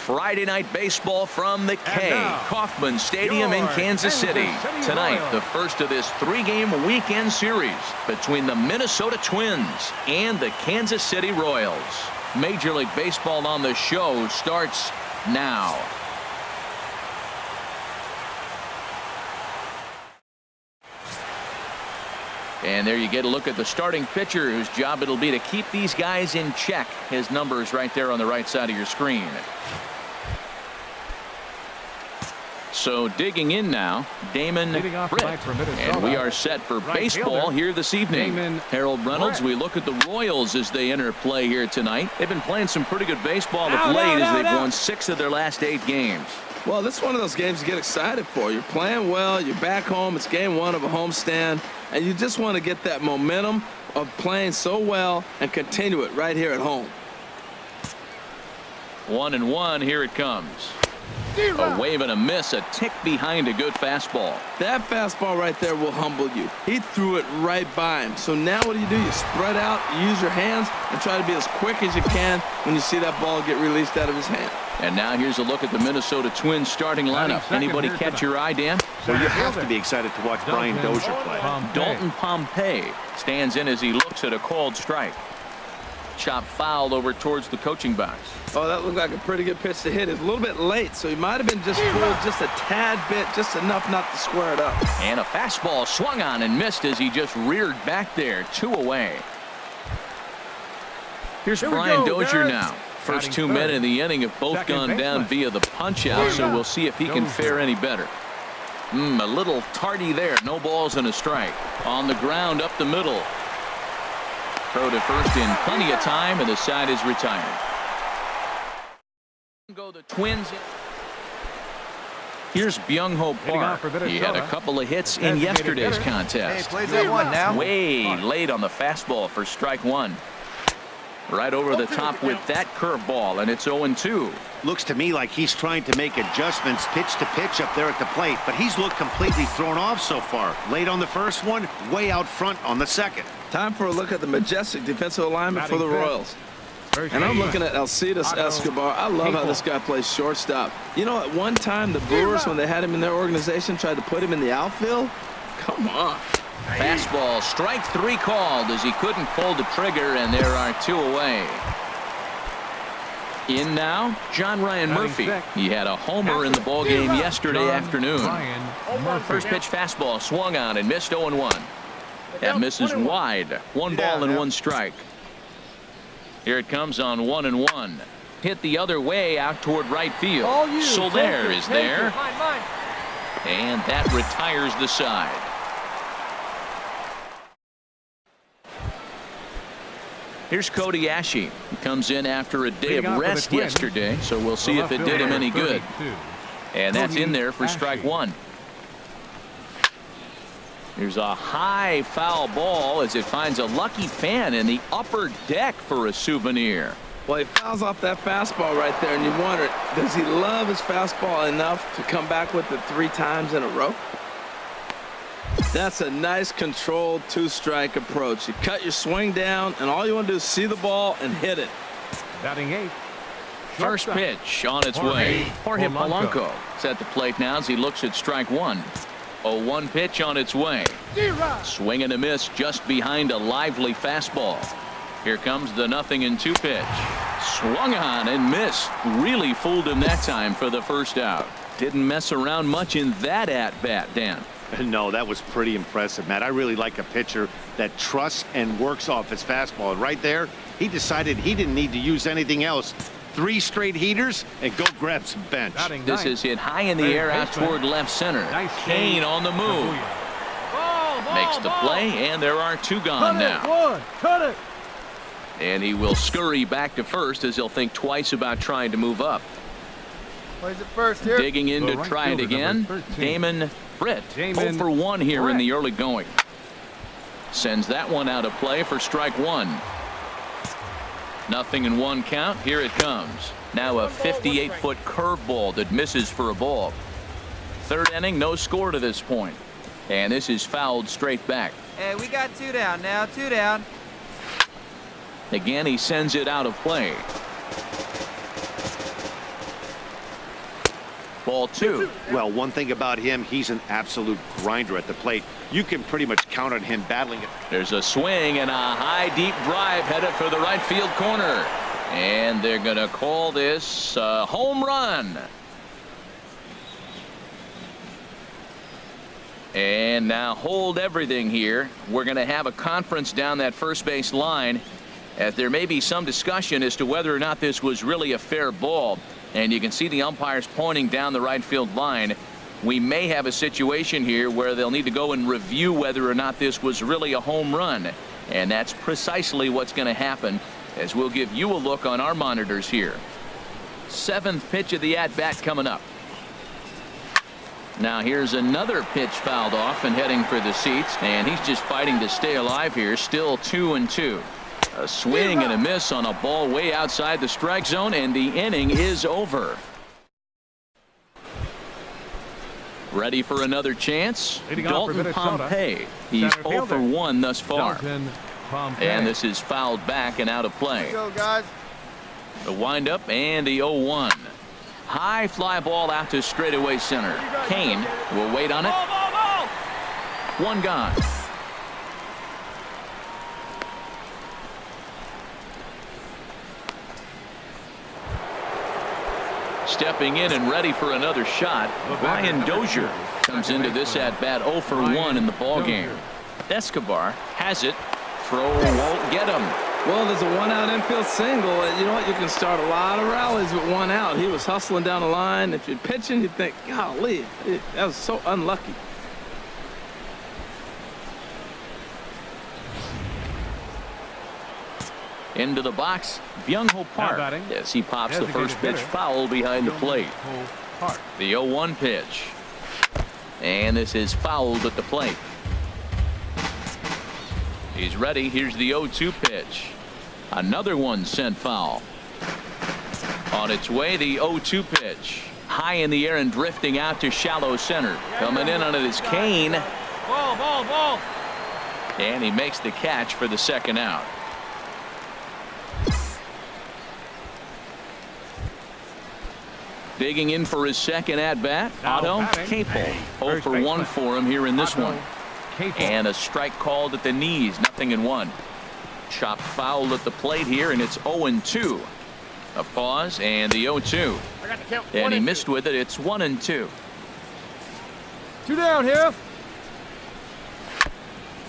Friday night baseball from the K. Kauffman Stadium in Kansas City. Tonight, the first of this 3-game weekend series between the Minnesota Twins and the Kansas City Royals. Major League Baseball on the show starts now. And there you get a look at the starting pitcher whose job it'll be to keep these guys in check. His number is right there on the right side of your screen. So digging in now, Damon Britt. And we are set for baseball here this evening. Harold Reynolds, we look at the Royals as they enter play here tonight. They've been playing some pretty good baseball of late as they've won 6 of their last 8 games. Well, this is one of those games you get excited for. You're playing well, you're back home, it's game 1 of a homestand, and you just want to get that momentum of playing so well and continue it right here at home. 1-1, here it comes. A wave and a miss, a tick behind a good fastball. That fastball right there will humble you. He threw it right by him. So now what do? You spread out, you use your hands, and try to be as quick as you can when you see that ball get released out of his hand. And now here's a look at the Minnesota Twins starting lineup. Anybody catch your eye, Dan? Well, you have to be excited to watch Brian Dozier play. Dalton Pompey stands in as he looks at a called strike. Chop fouled over towards the coaching box. Oh, that looked like a pretty good pitch to hit. It's a little bit late, so he might have been just pulled just a tad bit, just enough not to square it up. And a fastball swung on and missed as he just reared back there. 2 away. Here's Brian Dozier now. First 2 men in the inning have both gone down via the punch out, so we'll see if he can fare any better. A little tardy there. No balls and a strike. On the ground up the middle. Throw to first in plenty of time, and the side is retired. Go the Twins. Here's Byung-Ho Park. He had a couple of hits in yesterday's contest. Plays that one now. Way late on the fastball for strike 1. Right over the top with that curveball, and it's 0-2. Looks to me like he's trying to make adjustments pitch to pitch up there at the plate, but he's looked completely thrown off so far. Late on the first one, way out front on the second. Time for a look at the majestic defensive alignment for the Royals. And I'm looking at Alcides Escobar. I love how this guy plays shortstop. You know, at one time, the Brewers, when they had him in their organization, tried to put him in the outfield. Come on. Fastball, strike 3 called as he couldn't pull the trigger, and there are 2 away. In now, John Ryan Murphy. He had a homer in the ballgame yesterday afternoon. First pitch fastball swung on and missed 0-1. That misses wide. 1 ball and 1 strike. Here it comes on 1-1. Hit the other way out toward right field. Soler is there. And that retires the side. Here's Cody Ashe. He comes in after a day of rest yesterday, so we'll see if it did him any good. And that's in there for strike 1. Here's a high foul ball as it finds a lucky fan in the upper deck for a souvenir. Well, he fouls off that fastball right there, and you wonder, does he love his fastball enough to come back with it 3 times in a row? That's a nice controlled 2-strike approach. You cut your swing down, and all you want to do is see the ball and hit it. Batting 8. First pitch on its way. Jorge Polanco is at the plate now as he looks at strike 1. 0-1 pitch on its way. Swing and a miss just behind a lively fastball. Here comes the 0-2 pitch. Swung on and missed. Really fooled him that time for the first out. Didn't mess around much in that at-bat, Dan. No, that was pretty impressive, Matt. I really like a pitcher that trusts and works off his fastball. And right there, he decided he didn't need to use anything else. 3 straight heaters and go grab some bench. This is hit high in the air out toward left center. Kane on the move. Makes the play, and there are 2 gone now. And he will scurry back to first as he'll think twice about trying to move up. Plays it first here. Digging in to try it again. Damon Britt. 0 for 1 here in the early going. Sends that one out of play for strike 1. 0-1 count. Here it comes. Now a 58-foot curveball that misses for a ball. 3rd inning, no score to this point. And this is fouled straight back. Hey, we got 2 down now. 2 down. Again, he sends it out of play. Ball 2. Well, one thing about him, he's an absolute grinder at the plate. You can pretty much count on him battling it. There's a swing and a high deep drive headed for the right field corner. And they're going to call this a home run. And now hold everything here. We're going to have a conference down that first base line, as there may be some discussion as to whether or not this was really a fair ball. And you can see the umpires pointing down the right field line. We may have a situation here where they'll need to go and review whether or not this was really a home run. And that's precisely what's going to happen, as we'll give you a look on our monitors here. 7th pitch of the at-bat coming up. Now here's another pitch fouled off and heading for the seats, and he's just fighting to stay alive here. Still 2-2. A swing and a miss on a ball way outside the strike zone, and the inning is over. Ready for another chance? Dalton Pompey. He's 0 for 1 thus far. And this is fouled back and out of play. Go, guys. The windup and the 0-1. High fly ball out to straightaway center. Kane will wait on it. One gone. Stepping in and ready for another shot, Brian Dozier comes into this at bat 0 for 1 in the ball game. Escobar has it. Throw won't get him. Well, there's a one-out infield single. You know what? You can start a lot of rallies with one out. He was hustling down the line. If you're pitching, you think, golly, that was so unlucky. Into the box, Byung-Ho Park, as he pops the first pitch foul behind the plate. The 0-1 pitch. And this is fouled at the plate. He's ready. Here's the 0-2 pitch. Another one sent foul. On its way, the 0-2 pitch. High in the air and drifting out to shallow center. Coming in on it is Kane. Ball. And he makes the catch for the second out. Digging in for his second at-bat, Otto Capel. 0 for 1 for him here in this one. And a strike called at the knees, 0-1. Chopped foul at the plate here, and it's 0-2. A pause, and the 0-2. And he missed with it. It's 1-2. 2 down here.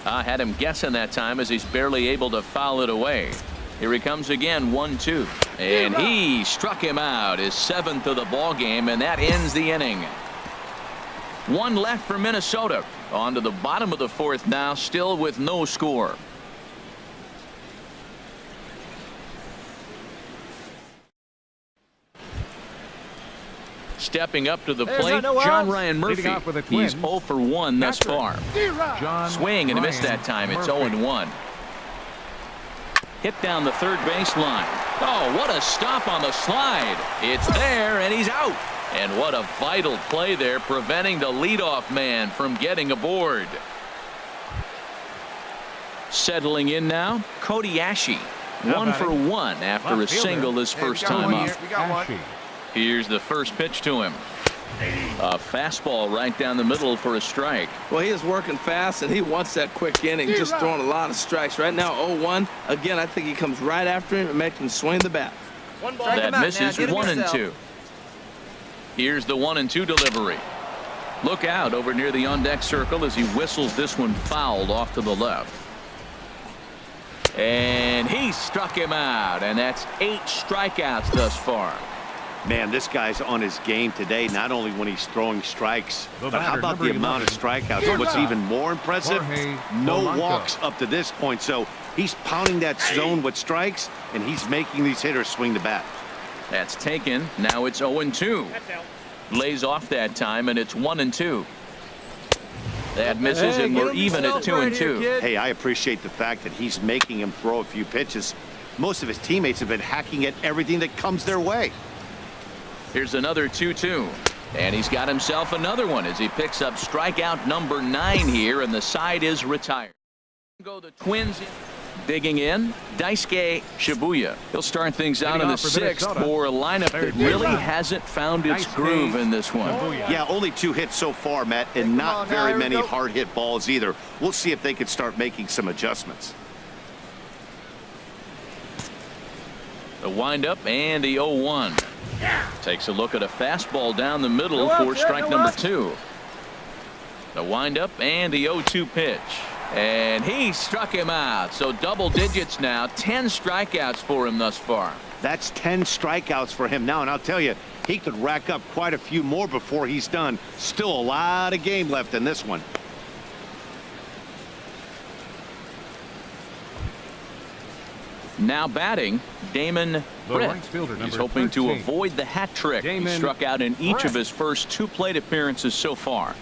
I had him guessing that time, as he's barely able to foul it away. Here he comes again, 1-2. And he struck him out, his 7th of the ball game, and that ends the inning. One left for Minnesota. On to the bottom of the 4th now, still with no score. Stepping up to the plate, John Ryan Murphy. He's 0 for 1 thus far. Swing and a miss that time. It's 0-1. Hit down the third baseline. Oh, what a stop on the slide. It's there, and he's out. And what a vital play there, preventing the leadoff man from getting aboard. Settling in now, Cody Ashe. 1 for 1 after a single his first time up. Here's the first pitch to him. A fastball right down the middle for a strike. Well, he is working fast, and he wants that quick inning, just throwing a lot of strikes. Right now, 0-1. Again, I think he comes right after him and makes him swing the bat. That misses 1-2. Here's the 1-2 delivery. Look out over near the on-deck circle as he whistles this one fouled off to the left. And he struck him out, and that's 8 strikeouts thus far. Man, this guy's on his game today, not only when he's throwing strikes, but how about the amount of strikeouts? What's even more impressive, no walks up to this point. So he's pounding that zone with strikes, and he's making these hitters swing the bat. That's taken. Now it's 0-2. Lays off that time, and it's 1-2. That misses, and we're even at 2-2. Hey, I appreciate the fact that he's making him throw a few pitches. Most of his teammates have been hacking at everything that comes their way. Here's another 2-2. And he's got himself another one as he picks up strikeout number 9 here, and the side is retired. Go the Twins in. Digging in, Daisuke Shibuya. He'll start things out in the sixth for a lineup that really hasn't found its groove in this one. Yeah, only 2 hits so far, Matt, and not very many hard hit balls either. We'll see if they can start making some adjustments. The windup and the 0-1. Takes a look at a fastball down the middle for strike number 2. The windup and the 0-2 pitch. And he struck him out. So double digits now. 10 strikeouts for him thus far. That's 10 strikeouts for him now, and I'll tell you, he could rack up quite a few more before he's done. Still a lot of game left in this one. Now batting, Damon Britt. He's hoping to avoid the hat trick. He struck out in each of his first 2 plate appearances so far.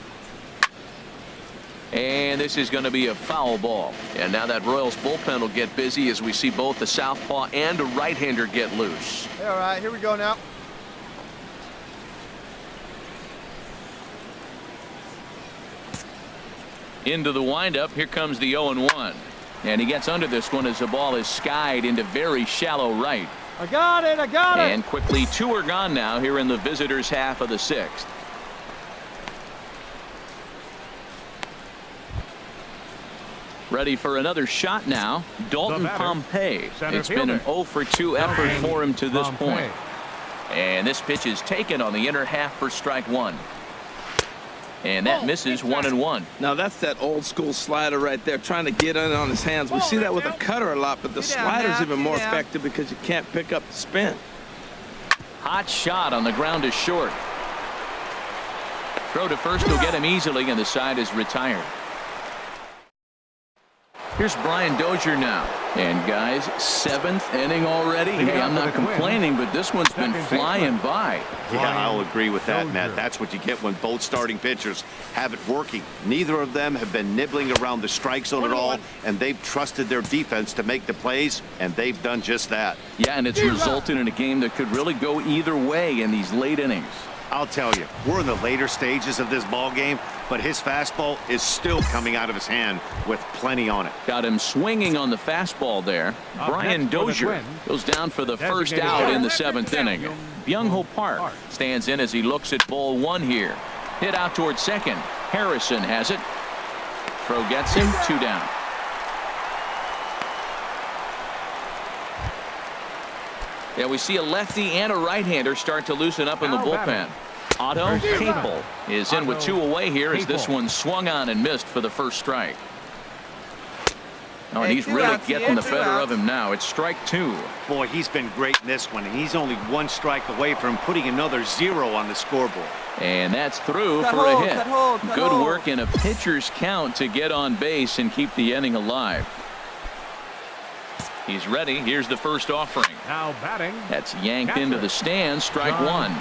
And this is going to be a foul ball. And now that Royals bullpen will get busy as we see both the southpaw and a right-hander get loose. All right, here we go now. Into the windup. Here comes the 0-1. And he gets under this one as the ball is skied into very shallow right. I got it. I got it. And quickly 2 are gone now here in the visitors' half of the 6th. Ready for another shot now. Dalton Pompey. It's been an 0 for 2 effort for him to this point. And this pitch is taken on the inner half for strike 1. And that misses 1-1. Now that's that old school slider right there, trying to get in on his hands. We see that with a cutter a lot, but the slider's even more effective because you can't pick up the spin. Hot shot on the ground is short. Throw to first will get him easily, and the side is retired. Here's Brian Dozier now. And guys, 7th inning already. Hey, I'm not complaining, but this one's been flying by. Yeah, I'll agree with that, Matt. That's what you get when both starting pitchers have it working. Neither of them have been nibbling around the strike zone at all, and they've trusted their defense to make the plays, and they've done just that. Yeah, and it's resulted in a game that could really go either way in these late innings. I'll tell you, we're in the later stages of this ball game, but his fastball is still coming out of his hand with plenty on it. Got him swinging on the fastball there. Brian Dozier goes down for the first out in the 7th inning. Byung-Ho Park stands in as he looks at ball 1 here. Hit out towards second. Harrison has it. Throw gets him. 2 down. Yeah, we see a lefty and a right-hander start to loosen up in the bullpen. Otto Capel is in with 2 away here as this one swung on and missed for the first strike. Oh, and he's really getting the better of him now. It's strike 2. Boy, he's been great in this one, and he's only 1 strike away from putting another 0 on the scoreboard. And that's through for a hit. Good work in a pitcher's count to get on base and keep the inning alive. He's ready. Here's the first offering. Now batting. That's yanked into the stands. Strike 1.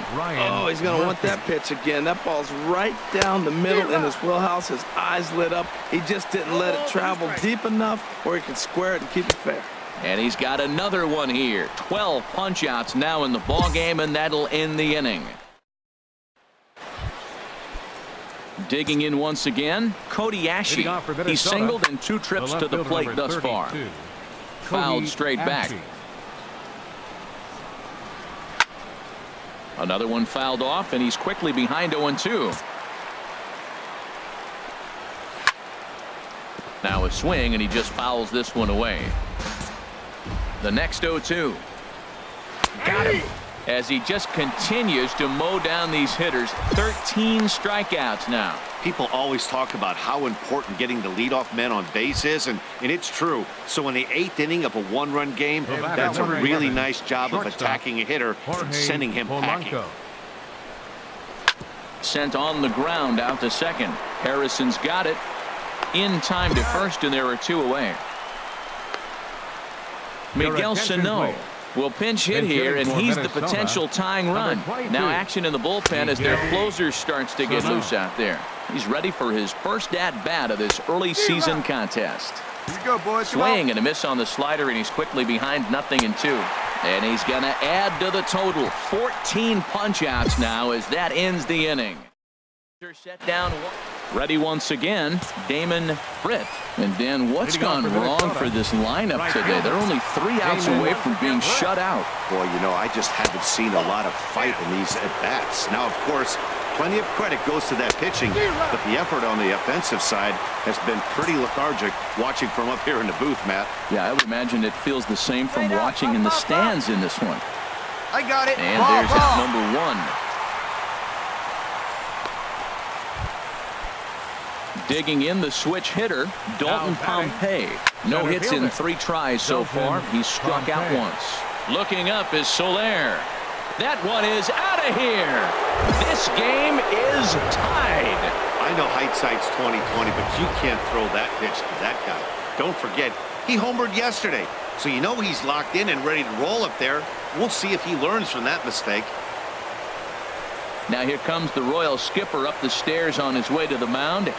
Oh, he's going to want that pitch again. That ball's right down the middle in his wheelhouse. His eyes lit up. He just didn't let it travel deep enough where he could square it and keep it fair. And he's got another one here. 12 punch-outs now in the ball game, and that'll end the inning. Digging in once again, Cody Ashe. He's singled in 2 trips to the plate thus far. Fouled straight back. Another one fouled off, and he's quickly behind 0-2. Now a swing, and he just fouls this one away. The next 0-2. Got him. As he just continues to mow down these hitters. 13 strikeouts now. People always talk about how important getting the leadoff man on base is, and it's true. So in the 8th inning of a 1-run game, that's a really nice job of attacking a hitter and sending him packing. Sent on the ground out to second. Harrison's got it. In time to first, and there are 2 away. Miguel Sano will pinch hit here, and he's the potential tying run. Now action in the bullpen as their closer starts to get loose out there. He's ready for his first at-bat of this early season contest. Here we go, boys. Swing and a miss on the slider, and he's quickly behind 0-2. And he's going to add to the total. 14 punch-outs now as that ends the inning. Set down 1. Ready once again, Damon Britt. And Dan, what's gone wrong for this lineup today? They're only 3 outs away from being shut out. Boy, you know, I just haven't seen a lot of fight in these at-bats. Now, of course, plenty of credit goes to that pitching, but the effort on the offensive side has been pretty lethargic watching from up here in the booth, Matt. Yeah, I would imagine it feels the same from watching in the stands in this one. I got it. And there's out number 1. Digging in the switch hitter, Dalton Pompey. No hits in 3 tries so far. He's struck out once. Looking up is Soler. That one is out of here. This game is tied. I know hindsight's 20/20, but you can't throw that pitch to that guy. Don't forget, he homered yesterday, so you know he's locked in and ready to roll up there. We'll see if he learns from that mistake. Now here comes the Royal skipper up the stairs on his way to the mound.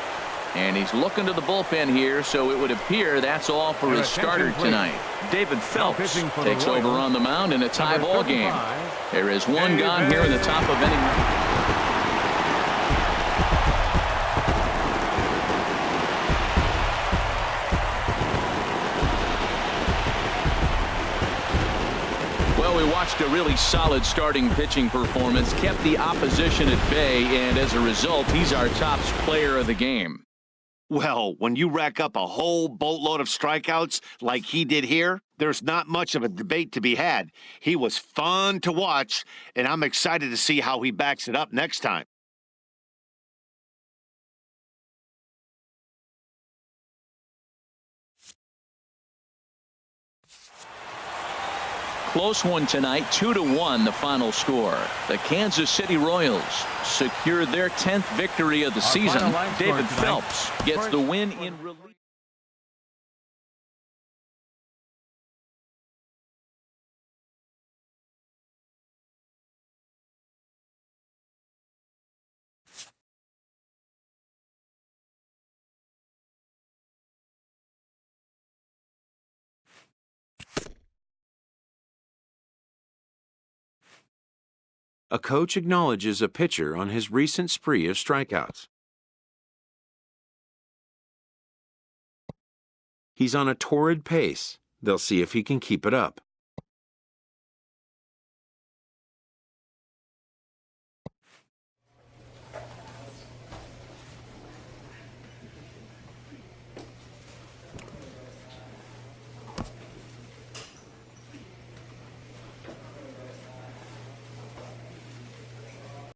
And he's looking to the bullpen here, so it would appear that's all for his starter tonight. David Phelps takes over on the mound in a tie ball game. There is one gone here in the top of inning. Well, we watched a really solid starting pitching performance, kept the opposition at bay, and as a result, he's our top player of the game. Well, when you rack up a whole boatload of strikeouts like he did here, there's not much of a debate to be had. He was fun to watch, and I'm excited to see how he backs it up next time. Close one tonight, 2-1 the final score. The Kansas City Royals secured their 10th victory of the season. David Phelps gets the win in relief. A coach acknowledges a pitcher on his recent spree of strikeouts. He's on a torrid pace. They'll see if he can keep it up.